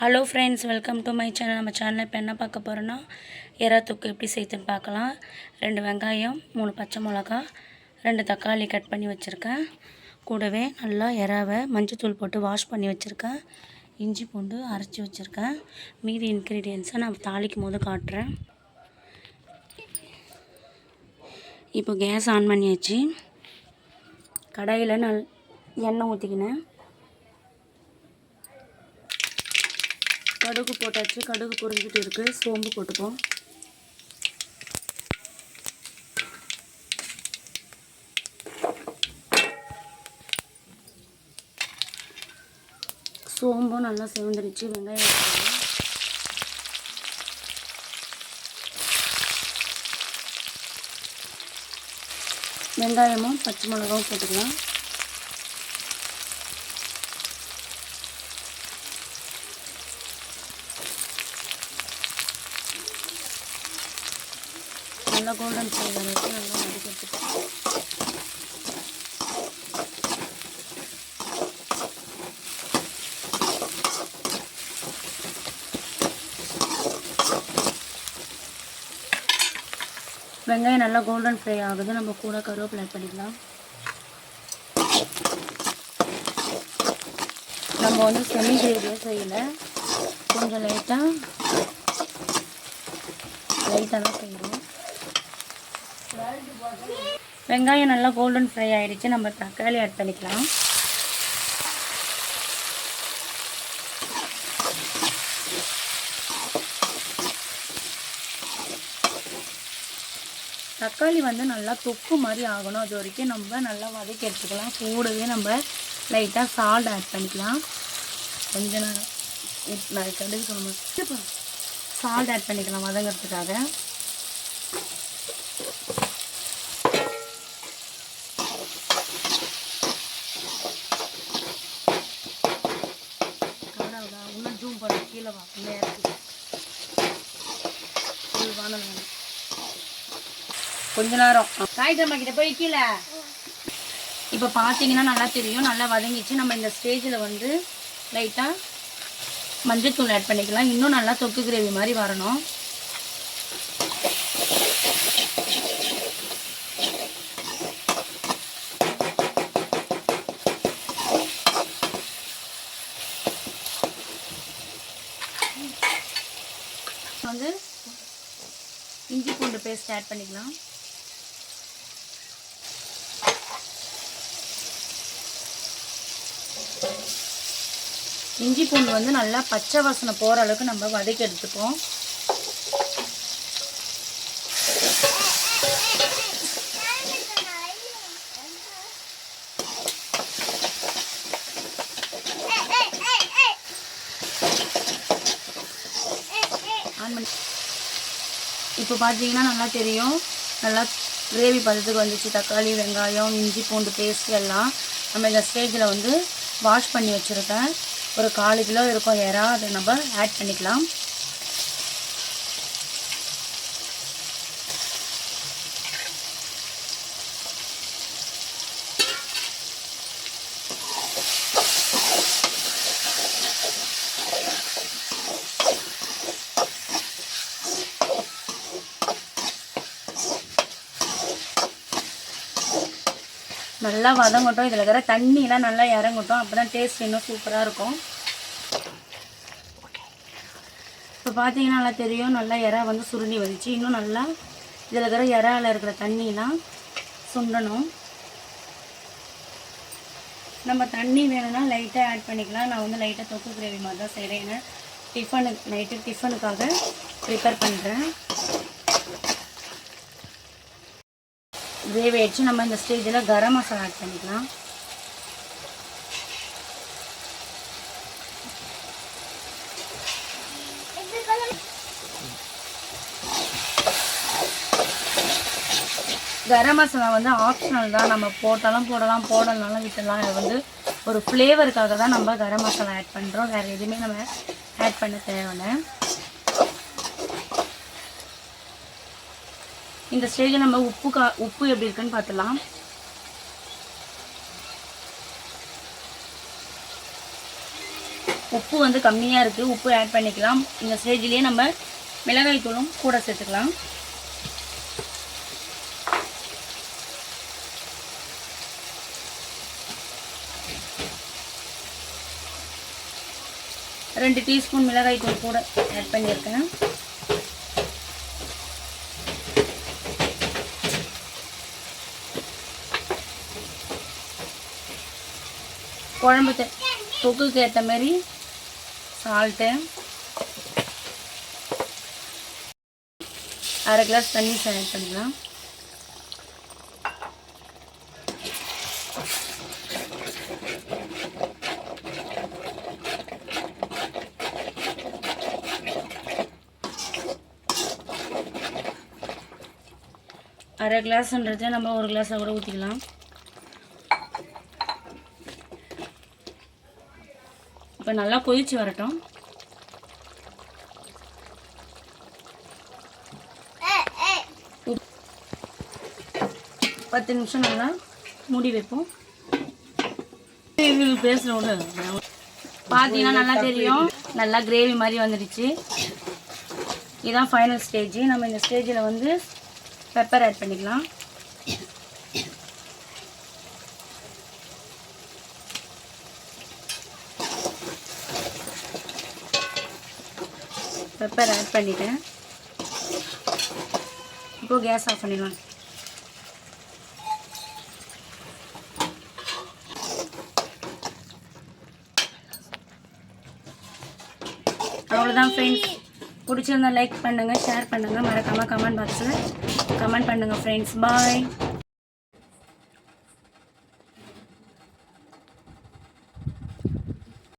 Hello friends, welcome to my channel. நம்ம சேனலில் இப்போ என்ன பார்க்க போகிறோன்னா, எறா தொக்கு எப்படி செய்யுதுன்னு பார்க்கலாம். 2 வெங்காயம், 3 பச்சை மிளகா, 2 தக்காளி கட் பண்ணி வச்சுருக்கேன். கூடவே நல்லா எறாவை மஞ்சத்தூள் போட்டு வாஷ் பண்ணி வச்சுருக்கேன். இஞ்சி பூண்டு அரைச்சி வச்சுருக்கேன். மீதி இன்க்ரீடியன்ஸை நான் தாளிக்கும் போது காட்டுறேன். இப்போ கேஸ் ஆன் பண்ணியாச்சு. கடாயில் எண்ணெய் ஊற்றிக்கினேன். கடுகு போட்டாச்சு. கடுகு பொரிஞ்சிட்டு இருக்குது. சோம்பு போட்டுப்போம். சோம்பும் நல்லா செவந்துருச்சு. வெங்காயம் வெங்காயமும் பச்சை மிளகாவும் போட்டுக்கலாம். நல்லா கோல்டன் ஃப்ரை வரைக்கும் நல்லா வதக்கிட்டுப்போம். வெங்காயம் நல்லா கோல்டன் ஃப்ரை ஆகுது. நம்ம கூட கருவேப்பிலை ஆட் பண்ணிக்கலாம். நம்ம வந்து செமி கிரேவியாக செய்யலை, கொஞ்சம் லைட்டாக தான் செய்யணும். வெங்காயம் நல்லா கோல்டன் ஃப்ரை ஆகிடுச்சு. நம்ம தக்காளி ஆட் பண்ணிக்கலாம். தக்காளி வந்து நல்லா தொக்கு மாதிரி ஆகணும். அது வரைக்கும் நம்ம நல்லா வதக்கி எடுத்துக்கலாம். கூடவே நம்ம லைட்டாக சால்ட் ஆட் பண்ணிக்கலாம். கொஞ்ச நேரம் நான் கடுகு சொல்லணும். சால்ட் ஆட் பண்ணிக்கலாம் வதங்கிறதுக்காக. இன்னும் ஜூம் பண்ண கீழே வா, நேரத்துக்கு கொஞ்ச நேரம் காய்கறி கிட்ட போய் கீழே. இப்போ பார்த்தீங்கன்னா நல்லா தெரியும், நல்லா வதங்கிச்சு. நம்ம இந்த ஸ்டேஜில் வந்து லைட்டாக மஞ்சத்தூள் ஆட் பண்ணிக்கலாம். இன்னும் நல்லா தொக்கு கிரேவி மாதிரி வரணும். வந்து இஞ்சி பூண்டு பேஸ்ட் ஆட் பண்ணிக்கலாம். இஞ்சி பூண்டு வந்து நல்லா பச்சை வாசனை போகிற அளவுக்கு நம்ம வதக்கி எடுத்துப்போம். இப்போ பார்த்தீங்கன்னா நல்லா தெரியும், நல்லா கிரேவி பதத்துக்கு வந்துச்சு. தக்காளி, வெங்காயம், இஞ்சி பூண்டு பேஸ்ட் எல்லாம் நம்ம இந்த ஸ்டேஜில் வந்து வாஷ் பண்ணி வச்சுருக்கேன். ஒரு 1/4 கிலோ இருக்கும் எறா, அதை நம்ம ஆட் பண்ணிக்கலாம். நல்லா வதங்கட்டும். இதில் இருக்கிற தண்ணியெலாம் நல்லா இறங்கட்டும். அப்போ தான் டேஸ்ட் இன்னும் சூப்பராக இருக்கும். இப்போ பார்த்தீங்கன்னா நல்லா தெரியும், நல்லா எறா வந்து சுருண்டி வந்துச்சு. இன்னும் நல்லா இதில் இருக்கிற எறாவில் இருக்கிற தண்ணியெலாம் சுண்டணும். நம்ம தண்ணி வேணும்னா லைட்டாக ஆட் பண்ணிக்கலாம். நான் வந்து லைட்டாக தொக்கு கிரேவி மாதிரி தான் செய்கிறேன். டிஃபனுக்கு நைட்டு டிஃபனுக்காக ப்ரிப்பேர் பண்ணுறேன். கிரேவி ஆயிடுச்சு. நம்ம இந்த ஸ்டேஜில் கரம் மசாலா ஆட் பண்ணிக்கலாம். கரம் மசாலா வந்து ஆப்ஷனல் தான். நம்ம போட்டாலும் போடலாம், போடலாம் விட்டுடலாம். இது வந்து ஒரு ஃப்ளேவருக்காக தான் நம்ம கரம் மசாலா ஆட் பண்ணுறோம். வேறு எதுவுமே நம்ம ஆட் பண்ண தேவையில்லை. இந்த ஸ்டேஜில் நம்ம உப்பு எப்படி இருக்குன்னு பார்த்துலாம். உப்பு வந்து கம்மியாக இருக்குது, உப்பு ஆட் பண்ணிக்கலாம். இந்த ஸ்டேஜ்லேயே நம்ம மிளகாய் தூளும் கூட சேர்த்துக்கலாம். ரெண்டு டீஸ்பூன் மிளகாய் தூள் கூட ஆட் பண்ணியிருக்கேன். குழம்பு தொக்குக்கு ஏற்ற மாதிரி சால்ட்டு, 1/2 கிளாஸ் தண்ணி ஆட் பண்ணிக்கலாம். அரை கிளாஸ்ன்றதை நம்ம 1 கிளாஸை கூட ஊற்றிக்கலாம். இப்போ நல்லா கொதிச்சு வரட்டும். பத்து நிமிஷம் நல்லா மூடி வைப்போம். பேசுகிறோட பார்த்தீங்கன்னா நல்லா தெரியும், நல்லா கிரேவி மாதிரி வந்துடுச்சு. இதுதான் ஃபைனல் ஸ்டேஜ். நம்ம இந்த ஸ்டேஜில் வந்து பெப்பர் ஆட் பண்ணிக்கலாம். பெப்பர் ஆட் பண்ணிட்டேன். இப்போது கேஸ் ஆஃப் பண்ணிடலாம். அவ்வளோதான் ஃப்ரெண்ட்ஸ். பிடிச்சிருந்தா லைக் பண்ணுங்கள், ஷேர் பண்ணுங்கள், மறக்காமல் கமெண்ட் பாக்ஸில் கமெண்ட் பண்ணுங்கள் ஃப்ரெண்ட்ஸ். பாய்.